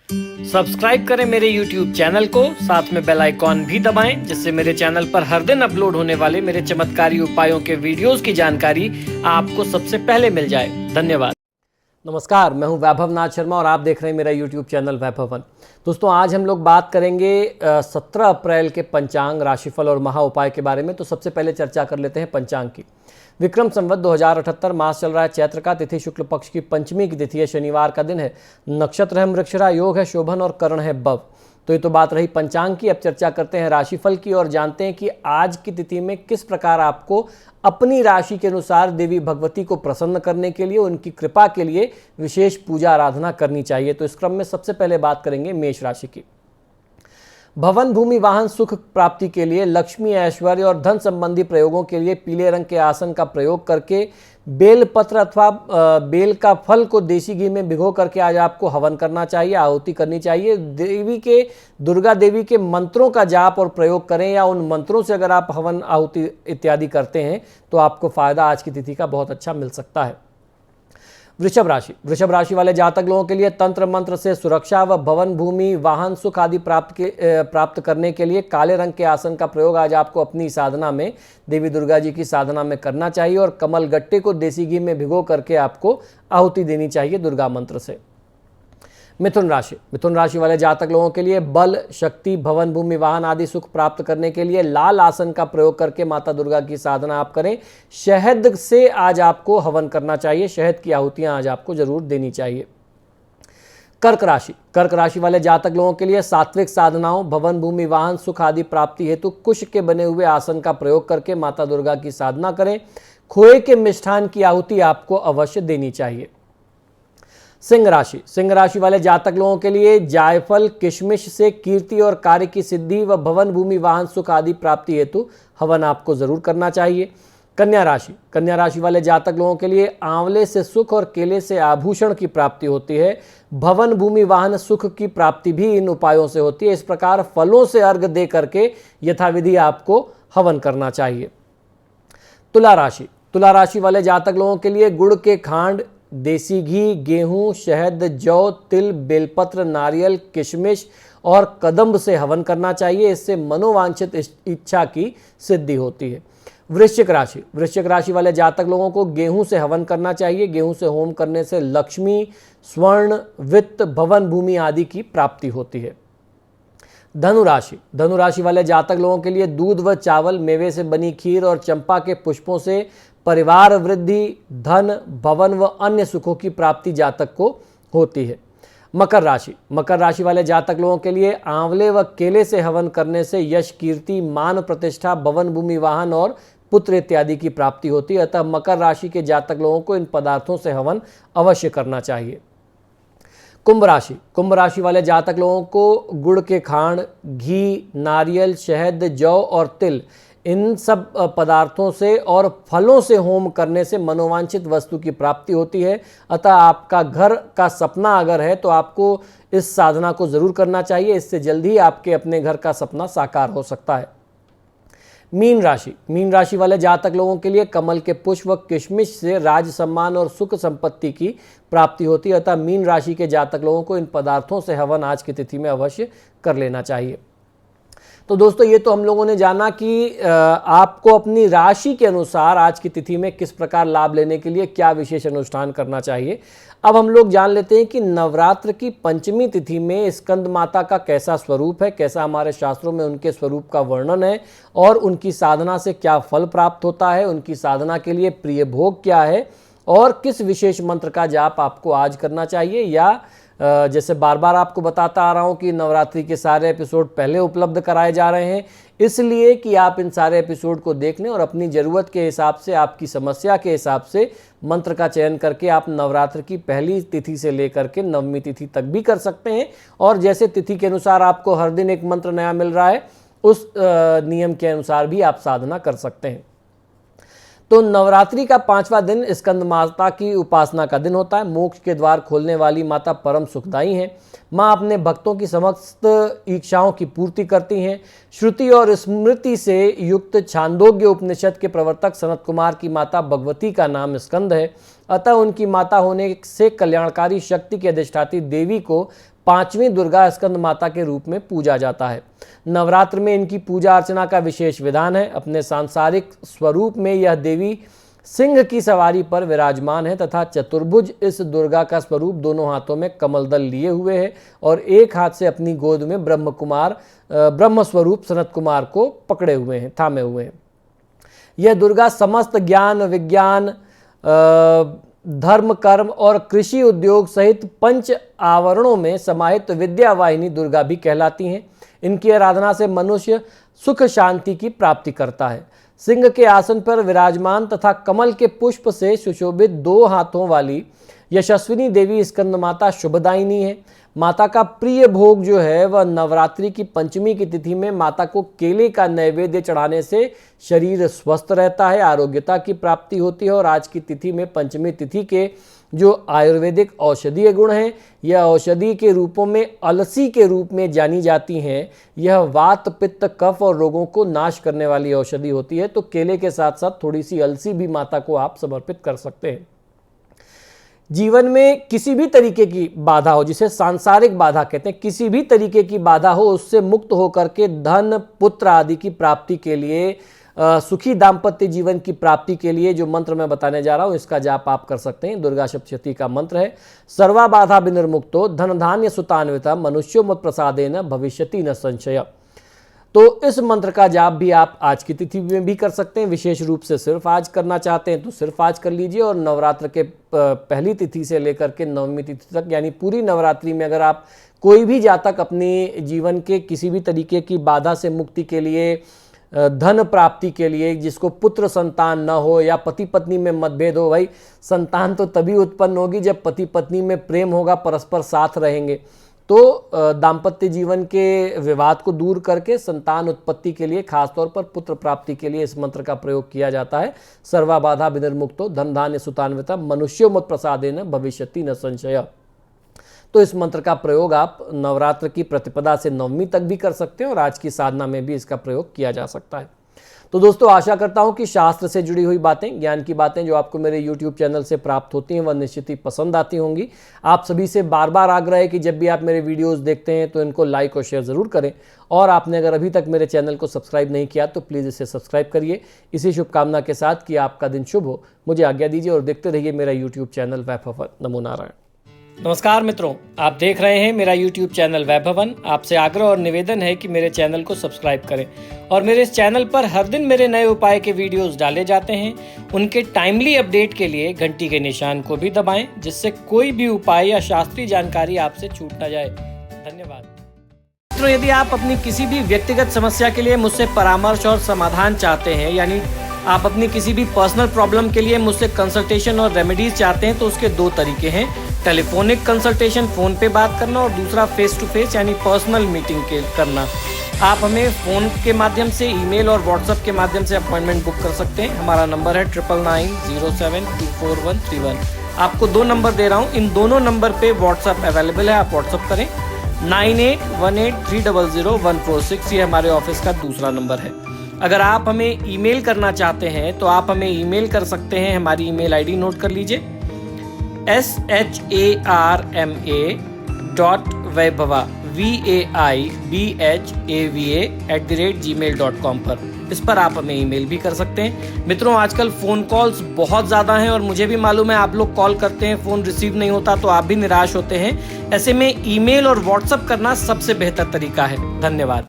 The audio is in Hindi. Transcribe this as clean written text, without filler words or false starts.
सब्सक्राइब करें मेरे YouTube चैनल को, साथ में बेल आइकॉन भी दबाएं, जिससे मेरे चैनल पर हर दिन अपलोड होने वाले मेरे चमत्कारी उपायों के वीडियोस की जानकारी आपको सबसे पहले मिल जाए। धन्यवाद। नमस्कार, मैं हूं वैभव नाथ शर्मा और आप देख रहे हैं मेरा YouTube चैनल वैभवन। दोस्तों, आज हम लोग बात करेंगे 17 अप्रैल के पंचांग, राशिफल और महा उपाय के बारे में। तो सबसे पहले चर्चा कर लेते हैं पंचांग की। विक्रम संवत 2078 मास चल रहा है चैत्र का, तिथि शुक्ल पक्ष की पंचमी की तिथि है, शनिवार का दिन है, नक्षत्र है मृगशिरा, योग है शोभन और करण है बव। तो ये तो बात रही पंचांग की। अब चर्चा करते हैं राशिफल की और जानते हैं कि आज की तिथि में किस प्रकार आपको अपनी राशि के अनुसार देवी भगवती को प्रसन्न करने के लिए, उनकी कृपा के लिए विशेष पूजा आराधना करनी चाहिए। तो इस क्रम में सबसे पहले बात करेंगे मेष राशि की। भवन, भूमि, वाहन, सुख प्राप्ति के लिए, लक्ष्मी, ऐश्वर्य और धन संबंधी प्रयोगों के लिए पीले रंग के आसन का प्रयोग करके बेल पत्र अथवा बेल का फल को देसी घी में भिगो करके आज आपको हवन करना चाहिए, आहुति करनी चाहिए। दुर्गा देवी के मंत्रों का जाप और प्रयोग करें, या उन मंत्रों से अगर आप हवन आहुति इत्यादि करते हैं तो आपको फायदा आज की तिथि का बहुत अच्छा मिल सकता है। वृषभ राशि वाले जातक लोगों के लिए तंत्र मंत्र से सुरक्षा व भवन, भूमि, वाहन, सुख आदि प्राप्त करने के लिए काले रंग के आसन का प्रयोग आज आपको अपनी साधना में, देवी दुर्गा जी की साधना में करना चाहिए और कमल गट्टे को देसी घी में भिगो करके आपको आहुति देनी चाहिए दुर्गा मंत्र से। मिथुन राशि वाले जातक लोगों के लिए बल, शक्ति, भवन, भूमि, वाहन आदि सुख प्राप्त करने के लिए लाल आसन का प्रयोग करके माता दुर्गा की साधना आप करें। शहद से आज आपको हवन करना चाहिए, शहद की आहुतियां आज आपको जरूर देनी चाहिए। कर्क राशि वाले जातक लोगों के लिए सात्विक साधनाओं, भवन, भूमि, वाहन, सुख आदि प्राप्ति हेतु कुश के बने हुए आसन का प्रयोग करके माता दुर्गा की साधना करें। खोए के मिष्ठान की आहुति आपको अवश्य देनी चाहिए। सिंह राशि वाले जातक लोगों के लिए जायफल, किशमिश से कीर्ति और कार्य की सिद्धि व भवन, भूमि, वाहन, सुख आदि प्राप्ति हेतु हवन आपको जरूर करना चाहिए। कन्या राशि वाले जातक लोगों के लिए आंवले से सुख और केले से आभूषण की प्राप्ति होती है। भवन, भूमि, वाहन, सुख की प्राप्ति भी इन उपायों से होती है। इस प्रकार फलों से अर्घ दे करके यथाविधि आपको हवन करना चाहिए। तुला राशि वाले जातक लोगों के लिए गुड़ के खांड, देसी घी, गेहूं, शहद, जौ, तिल, बेलपत्र, नारियल, किशमिश और कदम्ब से हवन करना चाहिए। इससे मनोवांछित इच्छा की सिद्धि होती है। वृश्चिक राशि वाले जातक लोगों को गेहूं से हवन करना चाहिए। गेहूं से होम करने से लक्ष्मी, स्वर्ण, वित्त, भवन, भूमि आदि की प्राप्ति होती है। धनु राशि वाले जातक लोगों के लिए दूध व चावल, मेवे से बनी खीर और चंपा के पुष्पों से परिवार वृद्धि, धन, भवन व अन्य सुखों की प्राप्ति जातक को होती है। मकर राशि वाले जातक लोगों के लिए आंवले व केले से हवन करने से यश, कीर्ति, मान, प्रतिष्ठा, भवन, भूमि, वाहन और पुत्र इत्यादि की प्राप्ति होती है। अतः मकर राशि के जातक लोगों को इन पदार्थों से हवन अवश्य करना चाहिए। कुंभ राशि वाले जातक लोगों को गुड़ के खांड, घी, नारियल, शहद, जौ और तिल, इन सब पदार्थों से और फलों से होम करने से मनोवांछित वस्तु की प्राप्ति होती है। अतः आपका घर का सपना अगर है तो आपको इस साधना को जरूर करना चाहिए। इससे जल्द ही आपके अपने घर का सपना साकार हो सकता है। मीन राशि वाले जातक लोगों के लिए कमल के पुष्प व किशमिश से राज, सम्मान और सुख संपत्ति की प्राप्ति होती है। अतः मीन राशि के जातक लोगों को इन पदार्थों से हवन आज की तिथि में अवश्य कर लेना चाहिए। तो दोस्तों, ये तो हम लोगों ने जाना कि आपको अपनी राशि के अनुसार आज की तिथि में किस प्रकार लाभ लेने के लिए क्या विशेष अनुष्ठान करना चाहिए। अब हम लोग जान लेते हैं कि नवरात्र की पंचमी तिथि में स्कंद माता का कैसा स्वरूप है, कैसा हमारे शास्त्रों में उनके स्वरूप का वर्णन है और उनकी साधना से क्या फल प्राप्त होता है, उनकी साधना के लिए प्रिय भोग क्या है और किस विशेष मंत्र का जाप आपको आज करना चाहिए। या जैसे बार बार आपको बताता आ रहा हूं कि नवरात्रि के सारे एपिसोड पहले उपलब्ध कराए जा रहे हैं, इसलिए कि आप इन सारे एपिसोड को देख लें और अपनी ज़रूरत के हिसाब से, आपकी समस्या के हिसाब से मंत्र का चयन करके आप नवरात्र की पहली तिथि से लेकर के नवमी तिथि तक भी कर सकते हैं। और जैसे तिथि के अनुसार आपको हर दिन एक मंत्र नया मिल रहा है, उस नियम के अनुसार भी आप साधना कर सकते हैं। तो नवरात्रि का 5वां दिन स्कंद माता की उपासना का दिन होता है। मोक्ष के द्वार खोलने वाली माता परम सुखदायी हैं। माँ अपने भक्तों की समस्त इच्छाओं की पूर्ति करती हैं। श्रुति और स्मृति से युक्त छांदोग्य उपनिषद के प्रवर्तक सनत कुमार की माता भगवती का नाम स्कंद है। अतः उनकी माता होने से कल्याणकारी शक्ति की अधिष्ठात्री देवी को 5वीं दुर्गा स्कंद माता के रूप में पूजा जाता है। नवरात्र में इनकी पूजा अर्चना का विशेष विधान है। अपने सांसारिक स्वरूप में यह देवी सिंह की सवारी पर विराजमान है तथा चतुर्भुज इस दुर्गा का स्वरूप दोनों हाथों में कमल दल लिए हुए है और एक हाथ से अपनी गोद में ब्रह्म स्वरूप सनत कुमार को पकड़े हुए हैं, थामे हुए हैं। यह दुर्गा समस्त ज्ञान विज्ञान धर्म कर्म और कृषि उद्योग सहित 5 आवरणों में समाहित विद्या वाहिनी दुर्गा भी कहलाती हैं। इनकी आराधना से मनुष्य सुख शांति की प्राप्ति करता है। सिंह के आसन पर विराजमान तथा कमल के पुष्प से सुशोभित 2 हाथों वाली यशस्विनी देवी स्कंद माता शुभदायिनी है। माता का प्रिय भोग जो है वह नवरात्रि की पंचमी की तिथि में माता को केले का नैवेद्य चढ़ाने से शरीर स्वस्थ रहता है, आरोग्यता की प्राप्ति होती है। और आज की तिथि में पंचमी तिथि के जो आयुर्वेदिक औषधीय गुण हैं, यह औषधि के रूपों में अलसी के रूप में जानी जाती हैं। यह वात पित्त कफ और रोगों को नाश करने वाली औषधि होती है। तो केले के साथ साथ थोड़ी सी अलसी भी माता को आप समर्पित कर सकते हैं। जीवन में किसी भी तरीके की बाधा हो, जिसे सांसारिक बाधा कहते हैं, किसी भी तरीके की बाधा हो उससे मुक्त होकर के धन पुत्र आदि की प्राप्ति के लिए, सुखी दाम्पत्य जीवन की प्राप्ति के लिए जो मंत्र मैं बताने जा रहा हूं इसका जाप आप कर सकते हैं। दुर्गा सप्तशती का मंत्र है सर्वा बाधा विनिर्मुक्तो धन धान्य सुतान्विता मनुष्यो मत प्रसादेन भविष्यति न संशय। तो इस मंत्र का जाप भी आप आज की तिथि में भी कर सकते हैं। विशेष रूप से सिर्फ आज करना चाहते हैं तो सिर्फ आज कर लीजिए। और नवरात्र के पहली तिथि से लेकर के 9वीं तिथि तक यानी पूरी नवरात्रि में अगर आप कोई भी जातक अपने जीवन के किसी भी तरीके की बाधा से मुक्ति के लिए, धन प्राप्ति के लिए, जिसको पुत्र संतान न हो या पति पत्नी में मतभेद हो, भाई संतान तो तभी उत्पन्न होगी जब पति पत्नी में प्रेम होगा, परस्पर साथ रहेंगे। तो दाम्पत्य जीवन के विवाद को दूर करके संतान उत्पत्ति के लिए, खासतौर पर पुत्र प्राप्ति के लिए इस मंत्र का प्रयोग किया जाता है। सर्वा बाधा विनिर्मुक्तो धन धान्य सुतान्विता मनुष्यो मत प्रसादेन भविष्यति न संशय। तो इस मंत्र का प्रयोग आप नवरात्र की प्रतिपदा से 9वीं तक भी कर सकते हैं और आज की साधना में भी इसका प्रयोग किया जा सकता है। तो दोस्तों, आशा करता हूं कि शास्त्र से जुड़ी हुई बातें, ज्ञान की बातें जो आपको मेरे YouTube चैनल से प्राप्त होती हैं वह निश्चित ही पसंद आती होंगी। आप सभी से बार बार आग्रह है कि जब भी आप मेरे वीडियोस देखते हैं तो इनको लाइक और शेयर ज़रूर करें। और आपने अगर अभी तक मेरे चैनल को सब्सक्राइब नहीं किया तो प्लीज़ इसे सब्सक्राइब करिए। इसी शुभकामना के साथ कि आपका दिन शुभ हो, मुझे आज्ञा दीजिए और देखते रहिए मेरा YouTube चैनल वैभवन। नमो नारायण। नमस्कार मित्रों, आप देख रहे हैं मेरा YouTube चैनल वैभवन। आपसे आग्रह और निवेदन है कि मेरे चैनल को सब्सक्राइब करें और मेरे इस चैनल पर हर दिन मेरे नए उपाय के वीडियोस डाले जाते हैं। उनके टाइमली अपडेट के लिए घंटी के निशान को भी दबाएं, जिससे कोई भी उपाय या शास्त्रीय जानकारी आपसे छूट न जाए। धन्यवाद मित्रों। यदि आप अपनी किसी भी व्यक्तिगत समस्या के लिए मुझसे परामर्श और समाधान चाहते हैं, यानी आप अपनी किसी भी पर्सनल प्रॉब्लम के लिए मुझसे कंसल्टेशन और रेमेडीज चाहते हैं, तो उसके 2 तरीके हैं। टेलीफोनिक कंसल्टेशन, फ़ोन पे बात करना, और दूसरा फेस टू फेस यानी पर्सनल मीटिंग करना। आप हमें फ़ोन के माध्यम से, ईमेल और व्हाट्सएप के माध्यम से अपॉइंटमेंट बुक कर सकते हैं। हमारा नंबर है 9990724131। आपको 2 नंबर दे रहा हूँ, इन दोनों नंबर पे व्हाट्सएप अवेलेबल है, आप व्हाट्सएप करें। 9818300146 ये हमारे ऑफिस का दूसरा नंबर है। अगर आप हमें ईमेल करना चाहते हैं तो आप हमें ईमेल कर सकते हैं। हमारी ईमेल आईडी नोट कर लीजिए, sharma.vaibhava vaibhava@gmail.com पर। इस पर आप हमें ईमेल भी कर सकते हैं। मित्रों, आजकल फ़ोन कॉल्स बहुत ज़्यादा हैं और मुझे भी मालूम है आप लोग कॉल करते हैं, फ़ोन रिसीव नहीं होता तो आप भी निराश होते हैं। ऐसे में ईमेल और व्हाट्सएप करना सबसे बेहतर तरीका है। धन्यवाद।